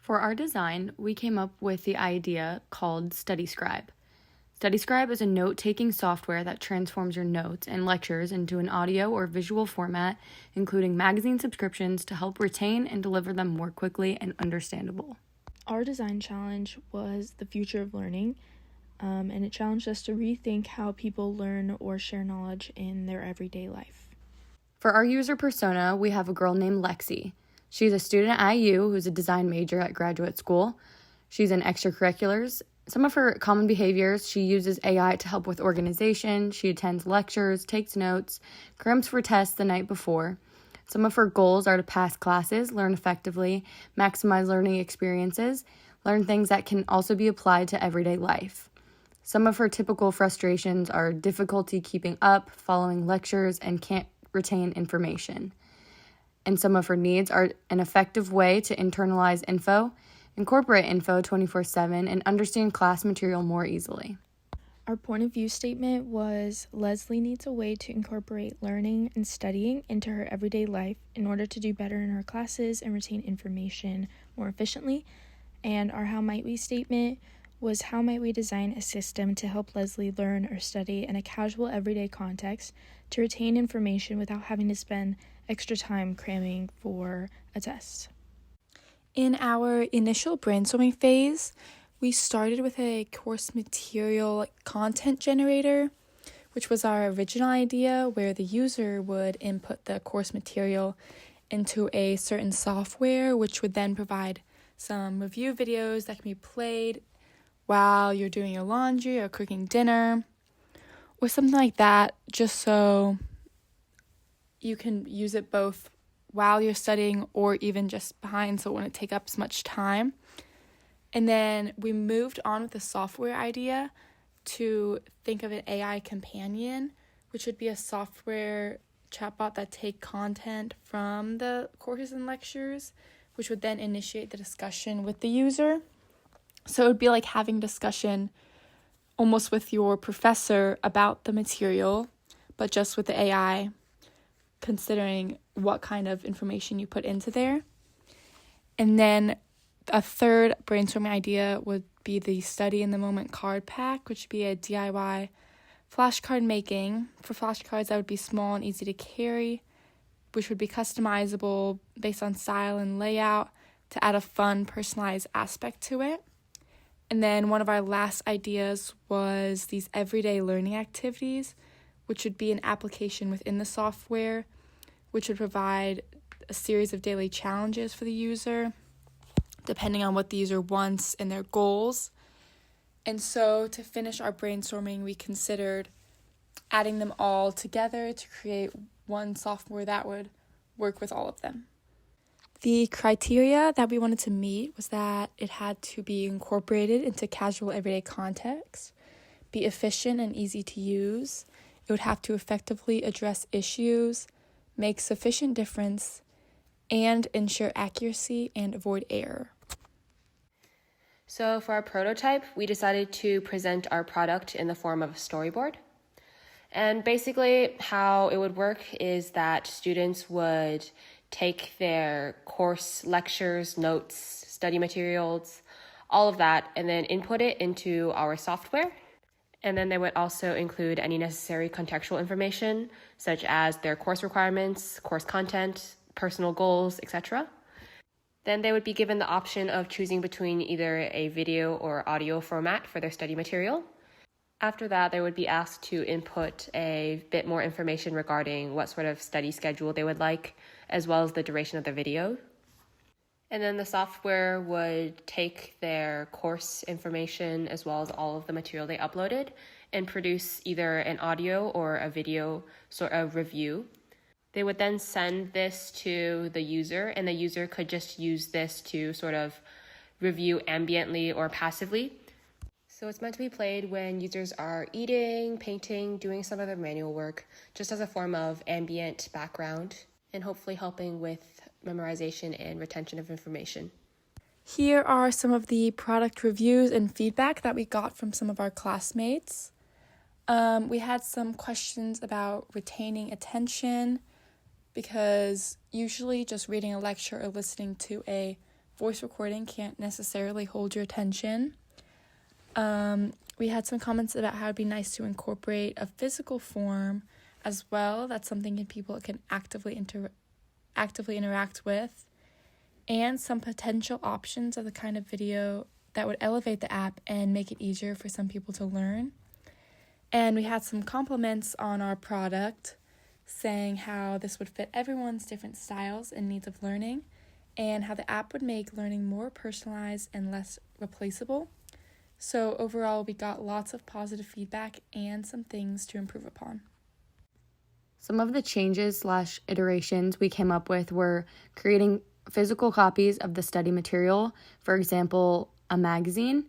For our design, we came up with the idea called StudyScribe. StudyScribe is a note-taking software that transforms your notes and lectures into an audio or visual format, including magazine subscriptions to help retain and deliver them more quickly and understandable. Our design challenge was the future of learning, and it challenged us to rethink how people learn or share knowledge in their everyday life. For our user persona, we have a girl named Lexi. She's a student at IU who's a design major at graduate school. She's in extracurriculars. Some of her common behaviors, she uses AI to help with organization, she attends lectures, takes notes, cramps for tests the night before. Some of her goals are to pass classes, learn effectively, maximize learning experiences, learn things that can also be applied to everyday life. Some of her typical frustrations are difficulty keeping up, following lectures, and can't retain information. And some of her needs are an effective way to internalize info, incorporate info 24/7, and understand class material more easily. Our point of view statement was Leslie needs a way to incorporate learning and studying into her everyday life in order to do better in her classes and retain information more efficiently. And our how might we statement was how might we design a system to help Leslie learn or study in a casual everyday context to retain information without having to spend extra time cramming for a test. In our initial brainstorming phase, we started with a course material content generator, which was our original idea, where the user would input the course material into a certain software, which would then provide some review videos that can be played while you're doing your laundry or cooking dinner or something like that, just so you can use it both while you're studying or even just behind, so it wouldn't take up as much time. And then we moved on with the software idea to think of an AI companion, which would be a software chatbot that take content from the courses and lectures, which would then initiate the discussion with the user. So it would be like having discussion almost with your professor about the material, but just with the AI, considering what kind of information you put into there. And then a third brainstorming idea would be the Study in the Moment card pack, which would be a DIY flashcard making. For flashcards that would be small and easy to carry, which would be customizable based on style and layout to add a fun, personalized aspect to it. And then one of our last ideas was these everyday learning activities, which would be an application within the software, which would provide a series of daily challenges for the user, depending on what the user wants and their goals. And so to finish our brainstorming, we considered adding them all together to create one software that would work with all of them. The criteria that we wanted to meet was that it had to be incorporated into casual everyday context, be efficient and easy to use. It would have to effectively address issues, make sufficient difference, and ensure accuracy and avoid error. So for our prototype, we decided to present our product in the form of a storyboard. And basically how it would work is that students would take their course lectures, notes, study materials, all of that, and then input it into our software. And then they would also include any necessary contextual information, such as their course requirements, course content, personal goals, etc. Then they would be given the option of choosing between either a video or audio format for their study material. After that, they would be asked to input a bit more information regarding what sort of study schedule they would like, as well as the duration of the video. And then the software would take their course information as well as all of the material they uploaded and produce either an audio or a video sort of review. They would then send this to the user, and the user could just use this to sort of review ambiently or passively. So it's meant to be played when users are eating, painting, doing some other manual work, just as a form of ambient background, and hopefully helping with memorization and retention of information. Here are some of the product reviews and feedback that we got from some of our classmates. We had some questions about retaining attention, because usually just reading a lecture or listening to a voice recording can't necessarily hold your attention. We had some comments about how it'd be nice to incorporate a physical form as well. That's something people can actively interact with. And some potential options of the kind of video that would elevate the app and make it easier for some people to learn. And we had some compliments on our product, saying how this would fit everyone's different styles and needs of learning, and how the app would make learning more personalized and less replaceable. So overall, we got lots of positive feedback and some things to improve upon. Some of the changes/iterations we came up with were creating physical copies of the study material, for example, a magazine.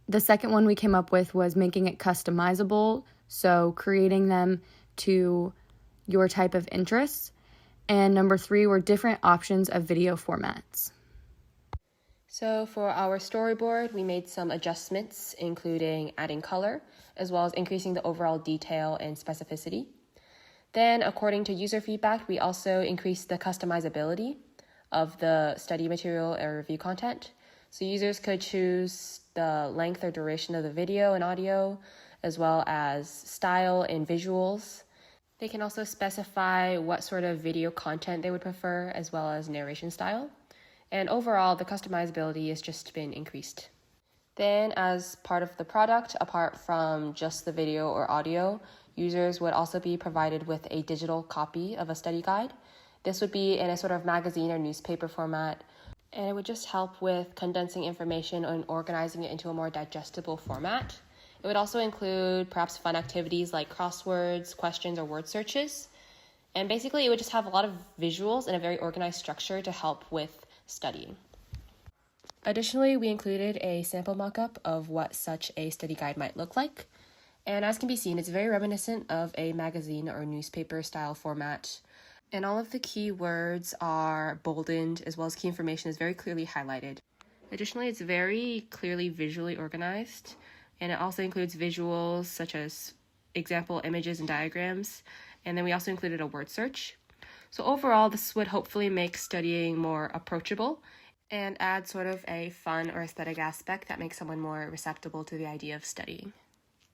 The second one we came up with was making it customizable, so creating them to your type of interests. And number 3 were different options of video formats. So for our storyboard, we made some adjustments, including adding color, as well as increasing the overall detail and specificity. Then, according to user feedback, we also increased the customizability of the study material or review content. So users could choose the length or duration of the video and audio, as well as style and visuals. They can also specify what sort of video content they would prefer, as well as narration style. And overall, the customizability has just been increased. Then, as part of the product, apart from just the video or audio, users would also be provided with a digital copy of a study guide. This would be in a sort of magazine or newspaper format, and it would just help with condensing information and organizing it into a more digestible format. It would also include perhaps fun activities like crosswords, questions, or word searches. And basically, it would just have a lot of visuals and a very organized structure to help with studying. Additionally, we included a sample mock-up of what such a study guide might look like. And as can be seen, it's very reminiscent of a magazine or newspaper style format. And all of the key words are boldened, as well as key information is very clearly highlighted. Additionally, it's very clearly visually organized, and it also includes visuals such as example images and diagrams. And then we also included a word search. So overall, this would hopefully make studying more approachable and add sort of a fun or aesthetic aspect that makes someone more receptive to the idea of studying.